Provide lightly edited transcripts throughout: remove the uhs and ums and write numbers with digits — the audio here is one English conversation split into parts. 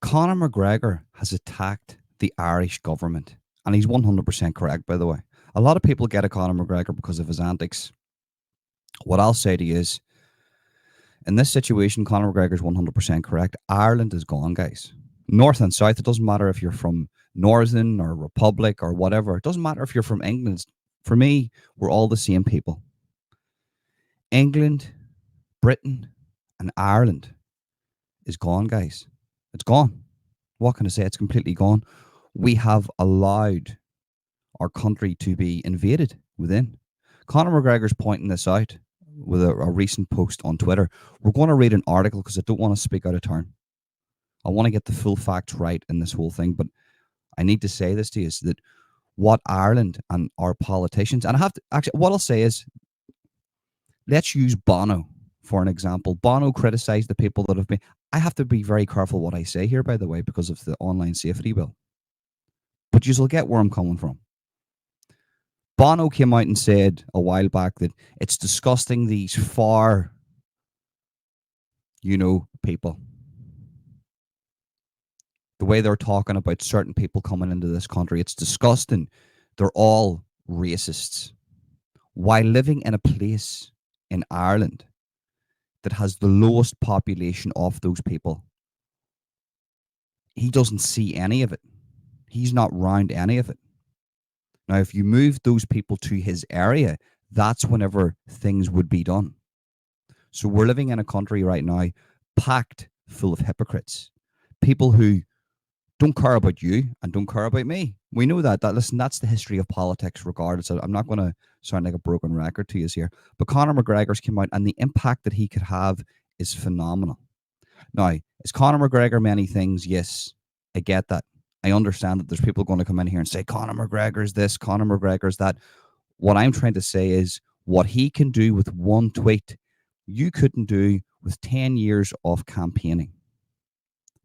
Conor McGregor has attacked the Irish government, and he's 100% correct, by the way. A lot of people get at Conor McGregor because of his antics. What I'll say to you is, in this situation, Conor McGregor is 100% correct. Ireland is gone, guys. North and South, it doesn't matter if you're from Northern or Republic or whatever. It doesn't matter if you're from England. For me, we're all the same people. England, Britain, and Ireland is gone, guys. It's gone. What can I say? It's completely gone. We have allowed our country to be invaded within. Conor McGregor's pointing this out with a recent post on Twitter. We're going to read an article because I don't want to speak out of turn. I want to get the full facts right in this whole thing, but I need to say this to you is that what Ireland and our politicians, and I have to actually, what I'll say is, let's use Bono for an example. Bono criticized the people that have been. I have to be very careful what I say here, by the way, because of the online safety bill. But you'll get where I'm coming from. Bono came out and said a while back that it's disgusting these far, people. The way they're talking about certain people coming into this country, it's disgusting. They're all racists. While living in a place in Ireland that has the lowest population of those people, he doesn't see any of it. He's not round any of it. Now, if you move those people to his area, that's whenever things would be done. So we're living in a country right now packed full of hypocrites, people who don't care about you and don't care about me. We know that. Listen, that's the history of politics, regardless. I'm not going to sound like a broken record to you here, but Conor McGregor's came out, and the impact that he could have is phenomenal. Now, is Conor McGregor many things? Yes, I get that. I understand that there's people going to come in here and say Conor McGregor's this, Conor McGregor's that. What I'm trying to say is what he can do with one tweet, you couldn't do with 10 years of campaigning.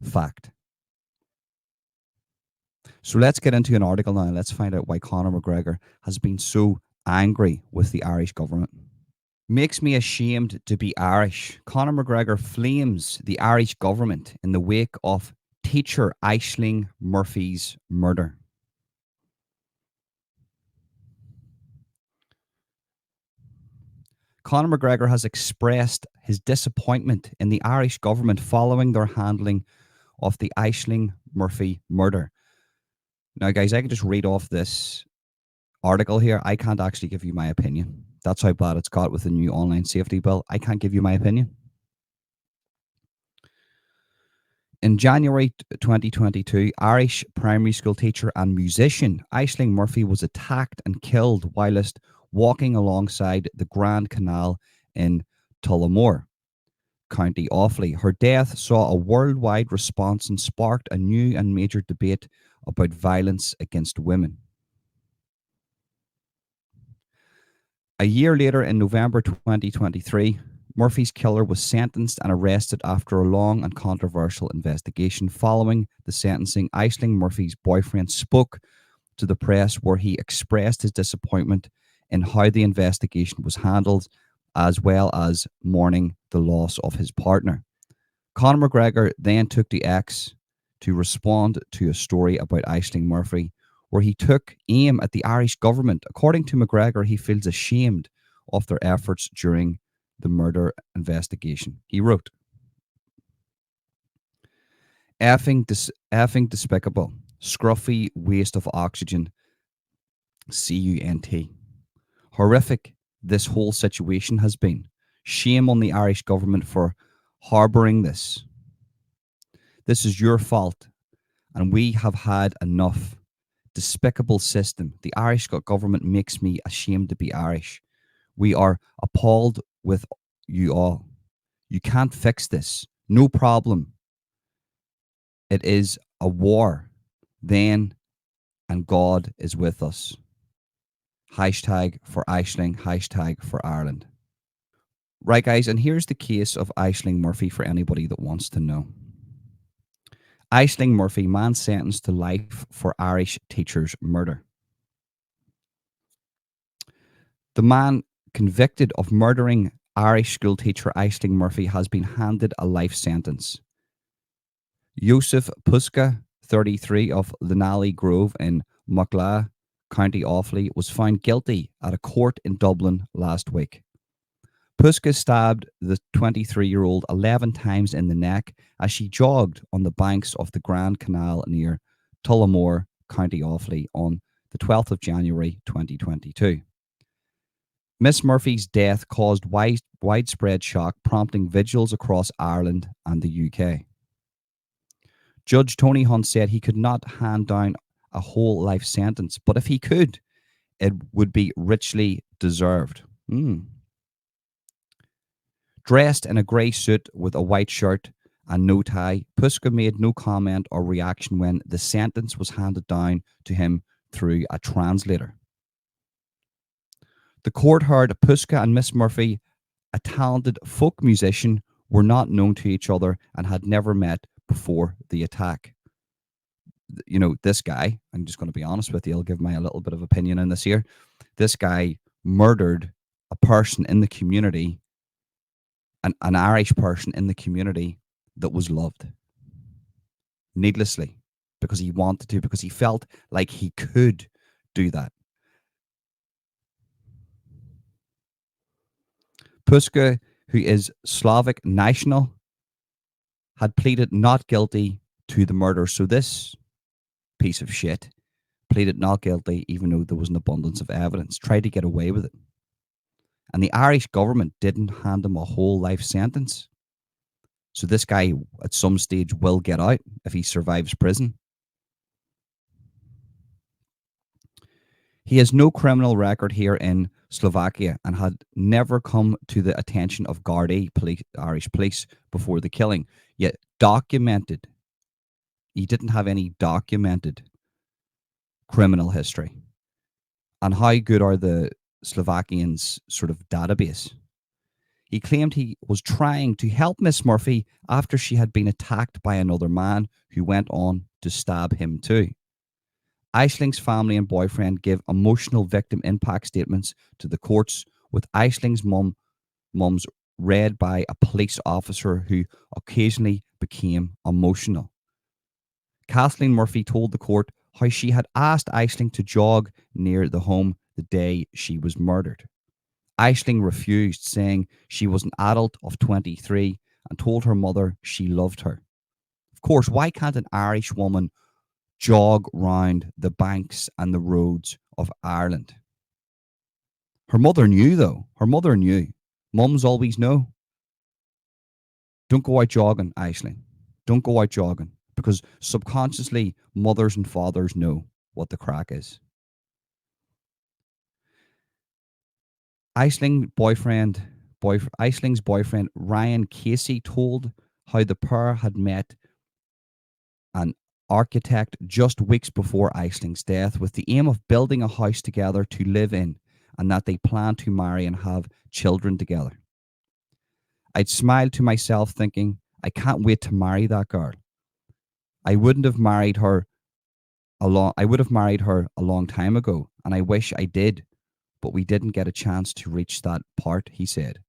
Fact. So let's get into an article now and let's find out why Conor McGregor has been so angry with the Irish government. Makes me ashamed to be Irish. Conor McGregor flames the Irish government in the wake of teacher Aisling Murphy's murder. Conor McGregor has expressed his disappointment in the Irish government following their handling of the Aisling Murphy murder. Now, guys, I can just read off this article here. I can't actually give you my opinion. That's how bad it's got with the new online safety bill. I can't give you my opinion. In January 2022, Irish primary school teacher and musician Aisling Murphy was attacked and killed whilst walking alongside the Grand Canal in Tullamore, County Offaly. Her death saw a worldwide response and sparked a new and major debate about violence against women. A year later, in November 2023, Murphy's killer was sentenced and arrested after a long and controversial investigation. Following the sentencing, Aisling Murphy's boyfriend spoke to the press where he expressed his disappointment in how the investigation was handled, as well as mourning the loss of his partner. Conor McGregor then took to X to respond to a story about Aisling Murphy, where he took aim at the Irish government. According to McGregor, he feels ashamed of their efforts during the murder investigation. He wrote, effing despicable, scruffy waste of oxygen, CUNT. Horrific this whole situation has been. Shame on the Irish government for harbouring this. This is your fault, and we have had enough. Despicable system. The Irish government makes me ashamed to be Irish. We are appalled with you all. You can't fix this. No problem. It is a war. Then, and God is with us. Hashtag for Aisling, hashtag for Ireland. Right, guys, and here's the case of Aisling Murphy for anybody that wants to know. Aisling Murphy, man sentenced to life for Irish teacher's murder. The man convicted of murdering Irish school teacher Aisling Murphy has been handed a life sentence. Yusuf Puska, 33, of Lenally Grove in Mucklagh, County Offaly, was found guilty at a court in Dublin last week. Puska stabbed the 23-year-old 11 times in the neck as she jogged on the banks of the Grand Canal near Tullamore, County Offaly, on the 12th of January 2022. Miss Murphy's death caused widespread shock, prompting vigils across Ireland and the UK. Judge Tony Hunt said he could not hand down a whole life sentence, but if he could, it would be richly deserved. Dressed in a grey suit with a white shirt and no tie, Puska made no comment or reaction when the sentence was handed down to him through a translator. The court heard Puska and Miss Murphy, a talented folk musician, were not known to each other and had never met before the attack. You know, this guy, I'm just going to be honest with you, I'll give my a little bit of opinion in this here. This guy murdered a person in the community, an Irish person in the community that was loved needlessly because he wanted to, because he felt like he could do that. Puska, who is Slavic national, had pleaded not guilty to the murder. So this piece of shit pleaded not guilty even though there was an abundance of evidence, tried to get away with it. And the Irish government didn't hand him a whole life sentence. So this guy at some stage will get out if he survives prison. He has no criminal record here in Slovakia and had never come to the attention of Gardaí, Irish police, before the killing. Yet documented, he didn't have any documented criminal history. And how good are the Slovakians' sort of database? He claimed he was trying to help Miss Murphy after she had been attacked by another man who went on to stab him too. Aisling's family and boyfriend give emotional victim impact statements to the courts, with Aisling's mums read by a police officer who occasionally became emotional. Kathleen Murphy told the court how she had asked Aisling to jog near the home the day she was murdered. Aisling refused, saying she was an adult of 23 and told her mother she loved her. Of course, why can't an Irish woman jog round the banks and the roads of Ireland? Her mother knew, though. Her mother knew. Mums always know. Don't go out jogging, Aisling. Don't go out jogging. Because subconsciously, mothers and fathers know what the crack is. Aisling's boyfriend Ryan Casey told how the pair had met an architect just weeks before Aisling's death with the aim of building a house together to live in, and that they plan to marry and have children together. I'd smiled to myself thinking, I can't wait to marry that girl. I would have married her a long time ago, and I wish I did, but we didn't get a chance to reach that part, he said.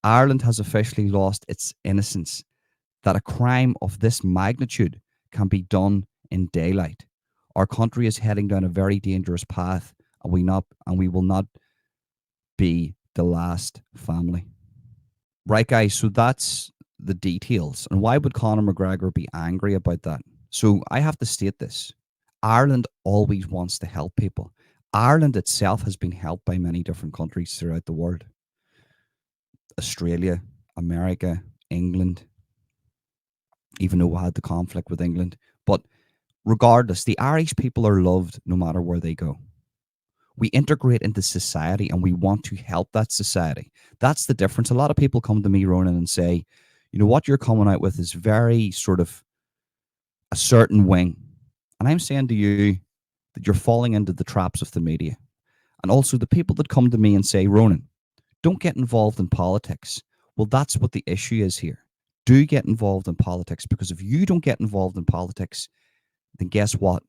Ireland has officially lost its innocence, that a crime of this magnitude can be done in daylight. Our country is heading down a very dangerous path, and we will not be the last family. Right, guys, so that's the details. And why would Conor McGregor be angry about that? So I have to state this. Ireland always wants to help people. Ireland itself has been helped by many different countries throughout the world. Australia, America, England, even though we had the conflict with England. But regardless, the Irish people are loved no matter where they go. We integrate into society and we want to help that society. That's the difference. A lot of people come to me, Ronan, and say, you know, what you're coming out with is very sort of a certain wing. And I'm saying to you that you're falling into the traps of the media. And also the people that come to me and say, Ronan, don't get involved in politics. Well, that's what the issue is here. Do get involved in politics, because if you don't get involved in politics, then guess what?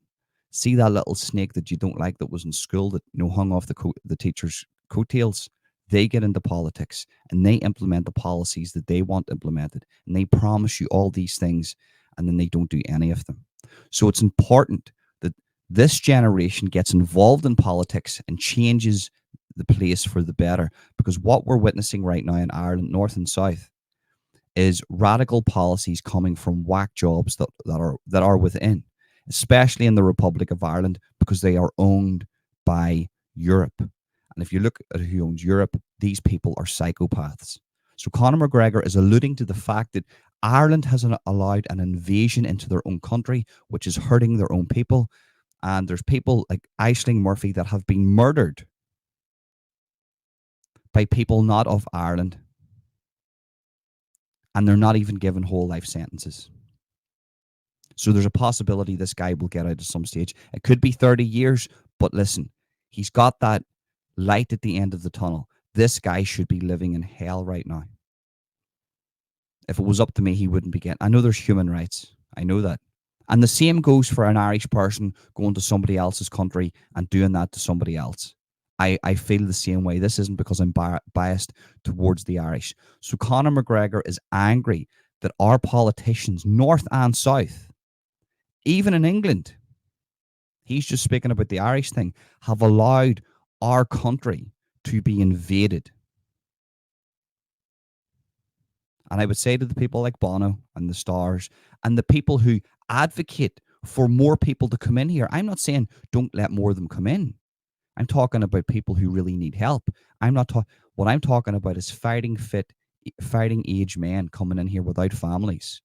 See that little snake that you don't like that was in school that hung off the teacher's coattails? They get into politics and they implement the policies that they want implemented, and they promise you all these things, and then they don't do any of them. So it's important that this generation gets involved in politics and changes the place for the better, because what we're witnessing right now in Ireland, north and south, is radical policies coming from whack jobs that are within, especially in the Republic of Ireland, because they are owned by Europe. And if you look at who owns Europe, these people are psychopaths. So Conor McGregor is alluding to the fact that Ireland has allowed an invasion into their own country, which is hurting their own people. And there's people like Aisling Murphy that have been murdered by people not of Ireland, and they're not even given whole life sentences. So there's a possibility this guy will get out at some stage. It could be 30 years, but listen, he's got that light at the end of the tunnel. This guy should be living in hell right now. If it was up to me, he wouldn't be getting. I know there's human rights. I know that. And the same goes for an Irish person going to somebody else's country and doing that to somebody else. I feel the same way. This isn't because I'm biased towards the Irish. So Conor McGregor is angry that our politicians, north and south, even in England, he's just speaking about the Irish thing, have allowed our country to be invaded. And I would say to the people like Bono and the Stars and the people who advocate for more people to come in here, I'm not saying don't let more of them come in. I'm talking about people who really need help. What I'm talking about is fighting age men coming in here without families,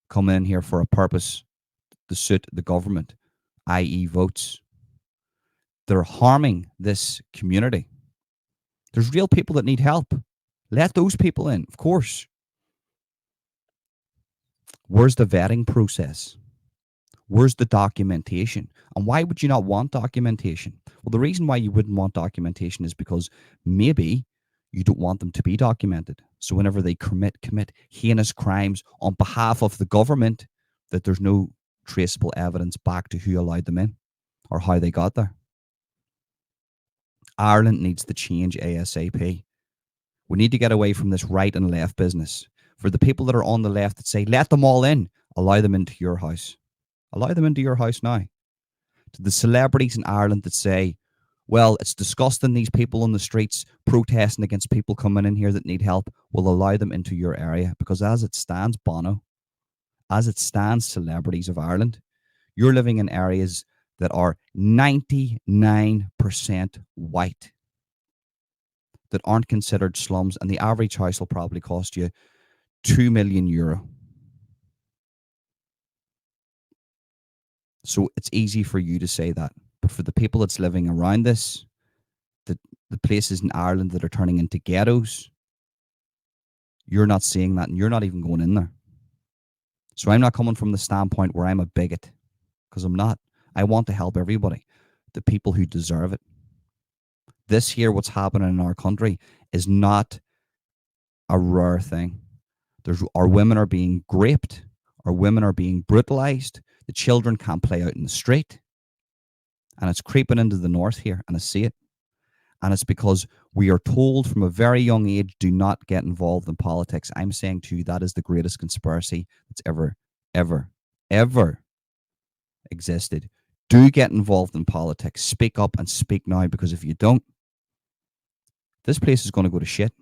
coming in here for a purpose to suit the government, i.e. votes. They're harming this community. There's real people that need help. Let those people in, of course. Where's the vetting process? Where's the documentation? And why would you not want documentation? Well, the reason why you wouldn't want documentation is because maybe you don't want them to be documented. So whenever they commit heinous crimes on behalf of the government, that there's no traceable evidence back to who allowed them in or how they got there. Ireland needs to change ASAP. We need to get away from this right and left business. For the people that are on the left that say, let them all in, allow them into your house. Allow them into your house now. To the celebrities in Ireland that say, well, it's disgusting these people on the streets protesting against people coming in here that need help, will allow them into your area. Because as it stands, Bono, as it stands, celebrities of Ireland, you're living in areas that are 99% white, that aren't considered slums, and the average house will probably cost you €2 million. So it's easy for you to say that. But for the people that's living around this, the places in Ireland that are turning into ghettos, you're not seeing that, and you're not even going in there. So I'm not coming from the standpoint where I'm a bigot, because I'm not. I want to help everybody, the people who deserve it. This here, what's happening in our country, is not a rare thing. Our women are being raped. Our women are being brutalized. The children can't play out in the street. And it's creeping into the north here, and I see it. And it's because we are told from a very young age, do not get involved in politics. I'm saying to you, that is the greatest conspiracy that's ever existed. Do get involved in politics. Speak up and speak now, because if you don't, this place is going to go to shit.